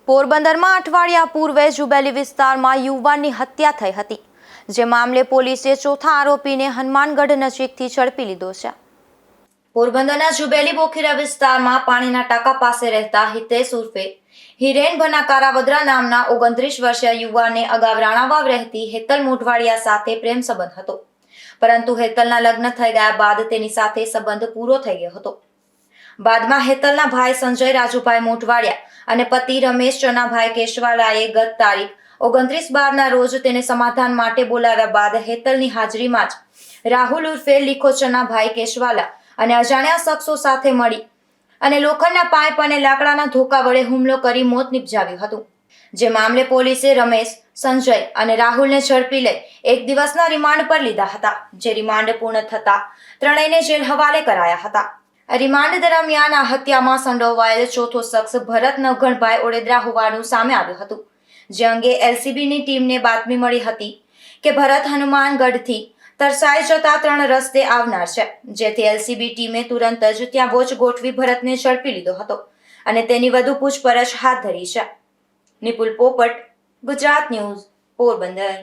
પોરબંદરમાં અઠવાડિયા પૂર્વે જુબેલી વિસ્તારમાં યુવાનની હત્યા થઈ હતી, જે મામલે પોલીસે ચોથા આરોપીને હનુમાનગઢ નજીકથી ઝડપી લીધો છે. પોરબંદરના જુબેલી બોખીરા વિસ્તારમાં પાણીના ટાંકા પાસે રહેતા હિતેશ ઉર્ફે હિરેન ભનાકારા વદ્રા નામના 29 વર્ષીય યુવાનને અગાઉ રાણાવાવ રહેતી હેતલ મોઢવાડિયા સાથે પ્રેમ સંબંધ હતો, પરંતુ હેતલના લગ્ન થઈ ગયા બાદ તેની સાથે સંબંધ પૂરો થઈ ગયો હતો. બાદમાં હેતલના ભાઈ સંજય રાજુભાઈ મોઢવાડિયા અને પતિ રમેશ ચનાભાઈ કેશવાલાએ ગત તારીખ 29/12ના રોજ તેને સમાધાન માટે બોલાવ્યા બાદ હેતલની હાજરીમાં જ રાહુલ ઉર્ફે લીખો ચનાભાઈ કેશવાલા અને અજાણ્યા શખ્સો સાથે મળી અને લોખંડના પાઇપ અને લાકડાના ધોકા વડે હુમલો કરી મોત નિપજાવ્યું હતું. જે મામલે પોલીસે રમેશ, સંજય અને રાહુલને ઝડપી લઈ 1 દિવસના રિમાન્ડ પર લીધા હતા, જે રિમાન્ડ પૂર્ણ થતા ત્રણેયને જેલ હવાલે કરાયા હતા. રિમાન્ડ દરમિયાન આ હત્યામાં સંડોવાયેલ ચોથો શખ્સ ભરત નવઘણભાઈ ઓડેદરા હોવાનું સામે આવ્યું હતું, જે અંગે એલસીબીની ટીમને બાતમી મળી હતી કે ભરત હનુમાનગઢથી તરસાઈ જતા 3 રસ્તે આવનાર છે, જેથી એલસીબી ટીમે તુરંત જ ત્યાં વોચ ગોઠવી ભરતને ઝડપી લીધો હતો અને તેની વધુ પૂછપરછ હાથ ધરી છે. નિપુલ પોપટ, ગુજરાત ન્યૂઝ, પોરબંદર.